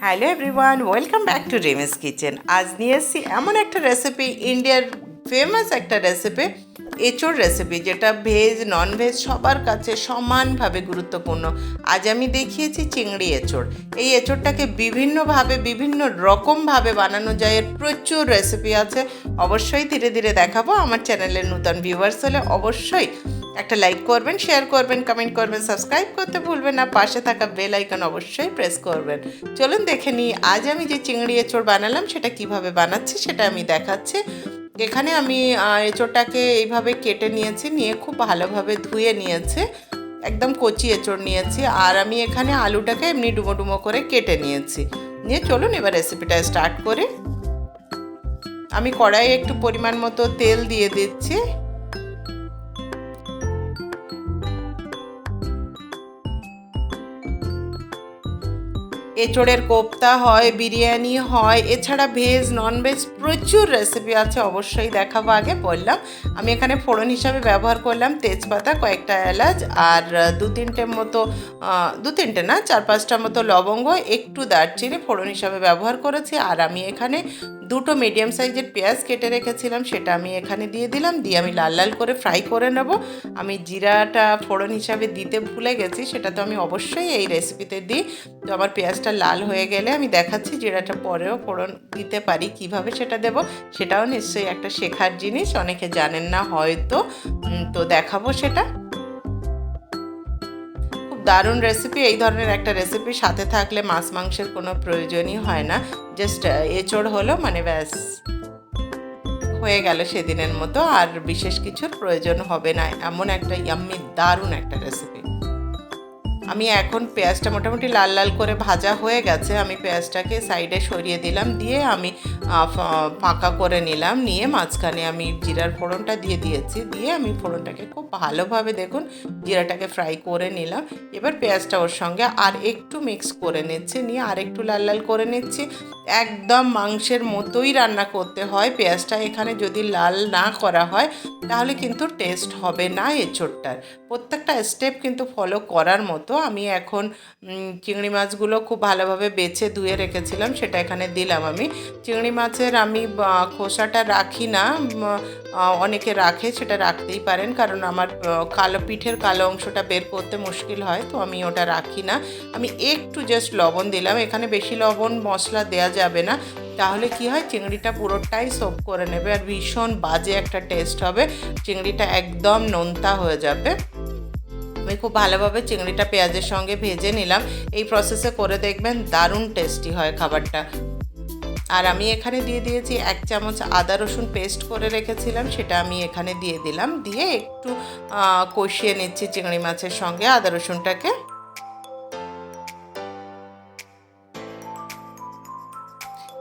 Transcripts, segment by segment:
Hello everyone, welcome back to রিমিস kitchen. আজ নিয়ে এসেছি এমন একটা রেসিপি, ইন্ডিয়ার ফেমাস একটা রেসিপি, এঁচোড় রেসিপি, যেটা ভেজ নন ভেজ সবার কাছে সমানভাবে গুরুত্বপূর্ণ। আজ আমি দেখিয়েছি চিংড়ি এঁচোড়। এই এঁচোড়টাকে বিভিন্নভাবে বিভিন্ন রকমভাবে বানানো যায়, এর প্রচুর রেসিপি আছে। অবশ্যই ধীরে ধীরে দেখাবো। আমার চ্যানেলের নতুন ভিউয়ার্স হলে অবশ্যই একটা লাইক করবেন, শেয়ার করবেন, কমেন্ট করবেন, সাবস্ক্রাইব করতে ভুলবেন না। পাশে থাকা বেল আইকন অবশ্যই প্রেস করবেন। চলুন দেখে নিই আজ আমি যে চিংড়ি এঁচোড় বানালাম সেটা কিভাবে বানাচ্ছি সেটা আমি দেখাচ্ছি। এখানে আমি এঁচোড়টাকে এইভাবে কেটে নিয়েছি, নিয়ে খুব ভালোভাবে ধুয়ে নিয়েছি, একদম কচি এঁচোড় নিয়েছি। আর আমি এখানে আলুটাকে এমনি ডুমো ডুমো করে কেটে নিয়েছি। নিয়ে চলুন এবার রেসিপিটা স্টার্ট করি। আমি কড়াইয়ে একটু পরিমাণ মতো তেল দিয়ে দিচ্ছি। এঁচোড়ের কোপ্তা হয়, বিরিয়ানি হয়, এছাড়া ভেজ নন ভেজ প্রচুর রেসিপি আছে, অবশ্যই দেখাবো। আগে বললাম আমি এখানে ফোড়ন হিসাবে ব্যবহার করলাম তেজপাতা, কয়েকটা এলাচ, আর দু তিনটে না 4-5টা মতো লবঙ্গ, একটু দারচিনি ফোড়ন হিসাবে ব্যবহার করেছি। আর আমি এখানে দুটো মিডিয়াম সাইজের পেঁয়াজ কেটে রেখেছিলাম, সেটা আমি এখানে দিয়ে দিলাম। দিয়ে আমি লাল লাল করে ফ্রাই করে নেব। আমি জিরাটা ফোড়ন হিসাবে দিতে ভুলে গেছি, সেটা তো আমি অবশ্যই এই রেসিপিতে দিই। তো আমার পেঁয়াজটা লাল হয়ে গেলে আমি দেখাচ্ছি জিরাটা পরেও ফোড়ন দিতে পারি, কিভাবে সেটা দেব সেটাও নিশ্চয়ই একটা শেখার জিনিস, অনেকে জানেন না হয়তো, তো দেখাবো সেটা। খুব দারুণ রেসিপি। এই ধরনের একটা রেসিপি সাথে থাকলে মাছ মাংসের কোনো প্রয়োজনই হয় না, জাস্ট এঁচোড় হলো মানে ব্যাস হয়ে গেল সেদিনের মতো, আর বিশেষ কিছুর প্রয়োজন হবে না। এমন একটা ইয়াম্মি দারুণ একটা রেসিপি। আমি এখন পেঁয়াজটা মোটামুটি লাল লাল করে ভাজা হয়ে গেছে, আমি পেঁয়াজটাকে সাইডে সরিয়ে দিলাম, দিয়ে আমি ফাঁকা করে নিলাম। নিয়ে মাঝখানে আমি জিরার ফোড়নটা দিয়ে দিয়েছি, দিয়ে আমি ফোড়নটাকে খুব ভালোভাবে দেখুন জিরাটাকে ফ্রাই করে নিলাম। এবার পেঁয়াজটা ওর সঙ্গে আর একটু মিক্স করে নিচ্ছি, নিয়ে আর একটু লাল লাল করে নিচ্ছি। একদম মাংসের মতোই রান্না করতে হয়। পেঁয়াজটা এখানে যদি লাল না করা হয় তাহলে কিন্তু টেস্ট হবে না এঁচোড়টার। প্রত্যেকটা স্টেপ কিন্তু ফলো করার মতো। আমি এখন চিংড়ি মাছগুলো খুব ভালোভাবে বেছে ধুয়ে রেখেছিলাম, সেটা এখানে দিলাম। আমি চিংড়ি মাছের আমি খোসাটা রাখি না, অনেকে রাখে, সেটা রাখতেই পারেন, কারণ আমার পিঠের কালো অংশটা বের করতে মুশকিল হয়, তো আমি ওটা রাখি না। আমি একটু জাস্ট লবণ দিলাম, এখানে বেশি লবণ মশলা দেওয়া যাবে না, তাহলে কি হয় চিংড়িটা পুরোটাই সোপ করে নেবে আর ভীষণ বাজে একটা টেস্ট হবে, চিংড়িটা একদম নোনতা হয়ে যাবে। আমি খুব ভালোভাবে চিংড়িটা পেঁয়াজের সঙ্গে ভেজে নিলাম। এই প্রসেসে করে দেখবেন দারুণ টেস্টি হয় খাবারটা। আর আমি এখানে দিয়ে দিয়েছি 1 চামচ আদা রসুন পেস্ট করে রেখেছিলাম, সেটা আমি এখানে দিয়ে দিলাম। দিয়ে একটু কষিয়ে নিচ্ছি চিংড়ি মাছের সঙ্গে আদা রসুনটাকে।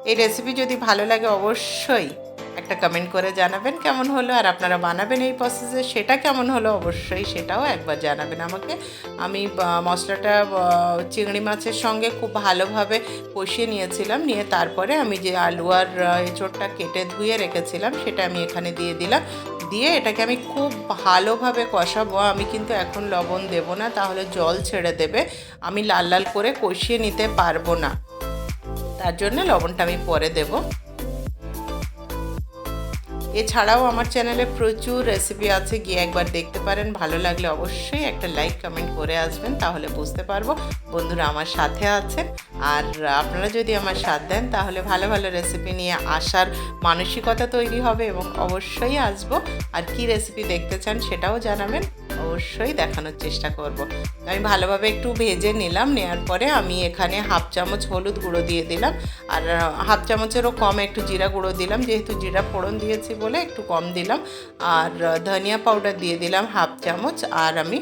এই রেসিপি যদি ভালো লাগে অবশ্যই একটা কমেন্ট করে জানাবেন কেমন হলো, আর আপনারা বানাবেন এই প্রসেসে সেটা কেমন হলো অবশ্যই সেটাও একবার জানাবেন আমাকে। আমি মশলাটা চিংড়ি মাছের সঙ্গে খুব ভালোভাবে কষিয়ে নিয়েছিলাম, নিয়ে তারপরে আমি যে আলু আর এঁচোড়টা কেটে ধুয়ে রেখেছিলাম সেটা আমি এখানে দিয়ে দিলাম। দিয়ে এটাকে আমি খুব ভালোভাবে কষাবো। আমি কিন্তু এখন লবণ দেব না, তাহলে জল ছেড়ে দেবে, আমি লাল লাল করে কষিয়ে নিতে পারবো না, তার জন্য লবণটা আমি পরে দেব। এছাড়াও আমার চ্যানেলে প্রচুর রেসিপি আছে, গিয়ে একবার দেখতে পারেন। ভালো লাগলে অবশ্যই একটা লাইক কমেন্ট করে আসবেন, তাহলে বুঝতে পারবো বন্ধুরা আমার সাথে আছেন। আর আপনারা যদি আমার সাথ দেন তাহলে ভালো ভালো রেসিপি নিয়ে আসার মানসিকতা তৈরি হবে, এবং অবশ্যই আসবো। আর কি রেসিপি দেখতে চান সেটাও জানাবেন, অবশ্যই দেখানোর চেষ্টা করব। আমি ভালোভাবে একটু ভেজে নিলাম, নেওয়ার পরে আমি এখানে 1/2 চামচ হলুদ গুঁড়ো দিয়ে দিলাম, আর 1/2 চামচেরও কম একটু জিরা গুঁড়ো দিলাম, যেহেতু জিরা ফোড়ন দিয়েছি বলে একটু কম দিলাম। আর ধনিয়া পাউডার দিয়ে দিলাম 1/2 চামচ, আর আমি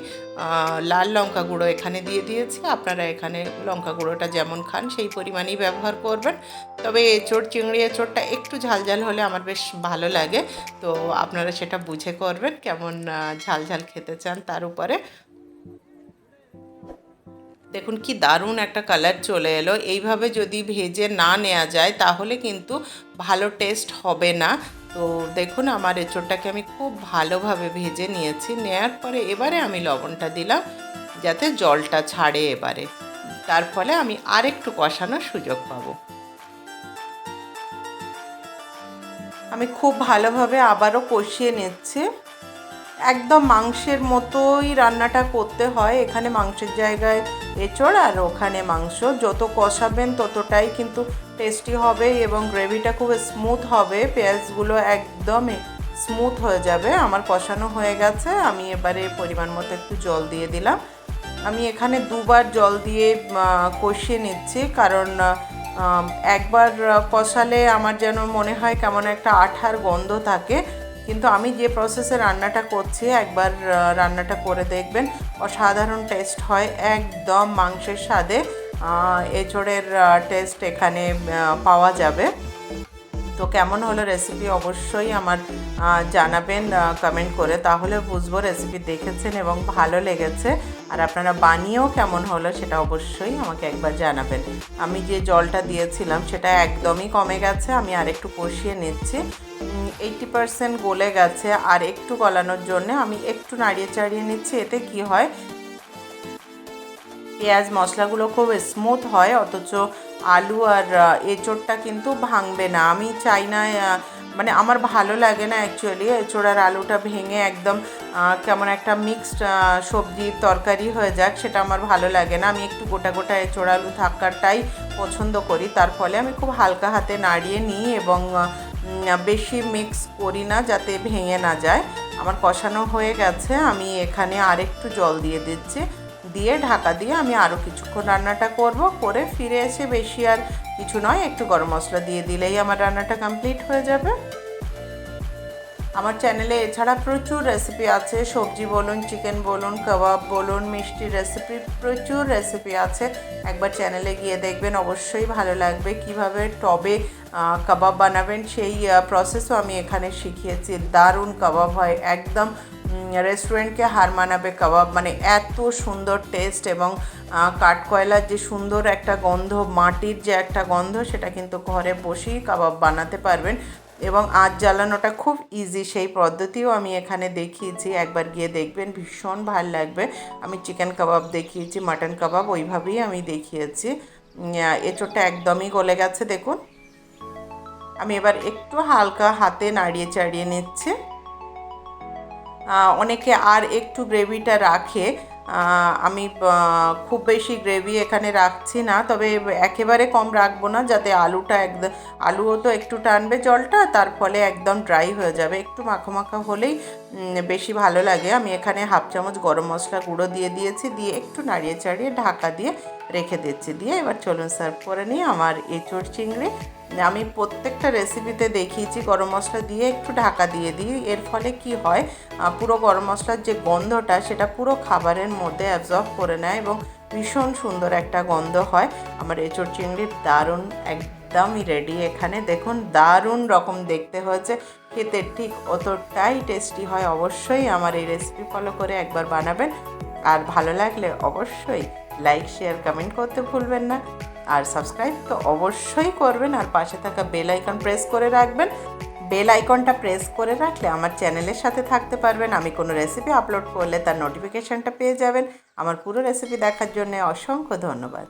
লাল লঙ্কা গুঁড়ো এখানে দিয়ে দিয়েছি। আপনারা এখানে লঙ্কা গুঁড়োটা যেমন খান সেই পরিমাণেই ব্যবহার করবেন। তবে চিংড়ি এঁচোড়টা একটু ঝাল ঝাল হলে আমার বেশ ভালো লাগে, তো আপনারা সেটা বুঝে করবেন কেমন ঝাল ঝাল খেতে চান তার উপরে। দেখুন কি দারুণ একটা কালার চলে এলো। এইভাবে যদি ভেজে না নেওয়া যায় তাহলে কিন্তু ভালো টেস্ট হবে না। তো দেখুন আমার এঁচোড়টাকে আমি খুব ভালোভাবে ভেজে নিয়েছি, নেওয়ার পরে এবারে আমি লবণটা দিলাম যাতে জলটা ছাড়ে এবারে। তার ফলে আমি আরেকটু কষানোর সুযোগ পাবো। আমি খুব ভালোভাবে আবারও কষিয়ে নিচ্ছি। একদম মাংসের মতোই রান্নাটা করতে হয়। এখানে মাংসের জায়গায় এঁচোড় আর ওখানে মাংস। যত কষাবেন ততটাই কিন্তু টেস্টি হবে এবং গ্রেভিটা খুব স্মুথ হবে। পেঁয়াজগুলো একদম স্মুথ হয়ে যাবে। আমার কষানো হয়ে গেছে। আমি এবারে পরিমাণ মতো একটু জল দিয়ে দিলাম। আমি এখানে দুবার জল দিয়ে কষিয়ে নিচ্ছি, কারণ একবার কষালে আমার যেন মনে হয় কেমন একটা আঠার গন্ধ থাকে। কিন্তু আমি যে প্রসেসে রান্নাটা করছি, একবার রান্নাটা করে দেখবেন, অসাধারণ টেস্ট হয়। একদম মাংসের স্বাদে এঁচোড়ের টেস্ট এখানে পাওয়া যাবে। তো কেমন হলো রেসিপি অবশ্যই আমার জানাবেন কমেন্ট করে, তাহলে বুঝবো রেসিপি দেখেছেন এবং ভালো লেগেছে। আর আপনারা বানিয়েও কেমন হলো সেটা অবশ্যই আমাকে একবার জানাবেন। আমি যে জলটা দিয়েছিলাম সেটা একদমই কমে গেছে। আমি আর একটু কষিয়ে নিচ্ছি। 80% গলে গেছে। আর একটু গলানোর জন্য আমি একটু নাড়িয়ে চাড়িয়ে নিচ্ছি। এতে কি হয়, পেঁয়াজ মশলাগুলো খুব স্মুথ হয়, অথচ আলু আর এঁচোড়টা কিন্তু ভাঙবে না। আমি চাই না, মানে আমার ভালো লাগে না অ্যাকচুয়ালি এঁচোড় আর আলুটা ভেঙে একদম কেমন একটা মিক্সড সবজির তরকারি হয়ে যাক, সেটা আমার ভালো লাগে না। আমি একটু গোটা গোটা এঁচোড় আলু থাকাটাই পছন্দ করি। তার ফলে আমি খুব হালকা হাতে নাড়িয়ে নিই এবং বেশি মিক্স করি না, যাতে ভেঙে না যায়। আমার কষানো হয়ে গেছে। আমি এখানে আরেকটু জল দিয়ে দিচ্ছি। দিয়ে ঢাকা দিয়ে আমি আরও কিছুক্ষণ রান্নাটা করব। করে ফিরে এসে বেশি আর কিছু নয়, একটু গরম মশলা দিয়ে দিলেই আমার রান্নাটা কমপ্লিট হয়ে যাবে। আমার চ্যানেলে এছাড়া প্রচুর রেসিপি আছে। সবজি বলুন, চিকেন বলুন, কাবাব বলুন, মিষ্টি রেসিপি, প্রচুর রেসিপি আছে। একবার চ্যানেলে গিয়ে দেখবেন, অবশ্যই ভালো লাগবে। কিভাবে টবে কাবাব বানাবেন সেই প্রসেসও আমি এখানে শিখিয়েছি। দারুণ কাবাব হয়, একদম রেস্টুরেন্টকে হার মানাবে কাবাব। মানে এত সুন্দর টেস্ট এবং কাঠকয়লার যে সুন্দর একটা গন্ধ, মাটির যে একটা গন্ধ, সেটা কিন্তু ঘরে বসেই কাবাব বানাতে পারবেন। এবং আঁচ জ্বালানোটা খুব ইজি, সেই পদ্ধতিও আমি এখানে দেখিয়েছি। একবার গিয়ে দেখবেন, ভীষণ ভালো লাগবে। আমি চিকেন কাবাব দেখিয়েছি, মাটন কাবাব ওইভাবেই আমি দেখিয়েছি। এঁচোড়টা একদমই গলে গেছে দেখুন। আমি এবার একটু হালকা হাতে নাড়িয়ে চাড়িয়ে নিচ্ছি। অনেকে আর একটু গ্রেভিটা রাখে। আমি খুব বেশি গ্রেভি এখানে রাখছি না, তবে একেবারে কম রাখবো না, যাতে আলুটা একদম, আলুও তো একটু টানবে জলটা, তার ফলে একদম ড্রাই হয়ে যাবে। একটু মাখা মাখা হলেই বেশি ভালো লাগে। আমি এখানে হাফ চামচ গরম মশলা গুঁড়ো দিয়ে দিয়েছি, দিয়ে একটু নাড়িয়ে চাড়িয়ে ঢাকা দিয়ে রেখে দিচ্ছি। দিয়ে এবার চলুন সার্ভ করে নিই আমার এঁচোড় চিংড়ি। আমি প্রত্যেকটা রেসিপিতে দেখিয়েছি গরম মশলা দিয়ে একটু ঢাকা দিয়ে দিই। এর ফলে কি হয়, পুরো গরম মশলার যে গন্ধটা সেটা পুরো খাবারের মধ্যে অ্যাবজর্ব করে নেয় এবং ভীষণ সুন্দর একটা গন্ধ হয়। আমার এঁচোড় চিংড়ির দারুণ একদমই রেডি। এখানে দেখুন দারুণ রকম দেখতে হয়েছে, খেতে ঠিক অতটাই টেস্টি হয়। অবশ্যই আমার এই রেসিপি ফলো করে একবার বানাবেন। আর ভালো লাগলে অবশ্যই লাইক, শেয়ার, কমেন্ট করতে ভুলবেন না। আর সাবস্ক্রাইব তো অবশ্যই করবেন, আর পাশে থাকা বেল আইকন প্রেস করে রাখবেন। বেল আইকনটা প্রেস করে রাখলে আমার চ্যানেলের সাথে থাকতে পারবেন। আমি কোনো রেসিপি আপলোড করলে তার নোটিফিকেশানটা পেয়ে যাবেন। আমার পুরো রেসিপি দেখার জন্য অসংখ্য ধন্যবাদ।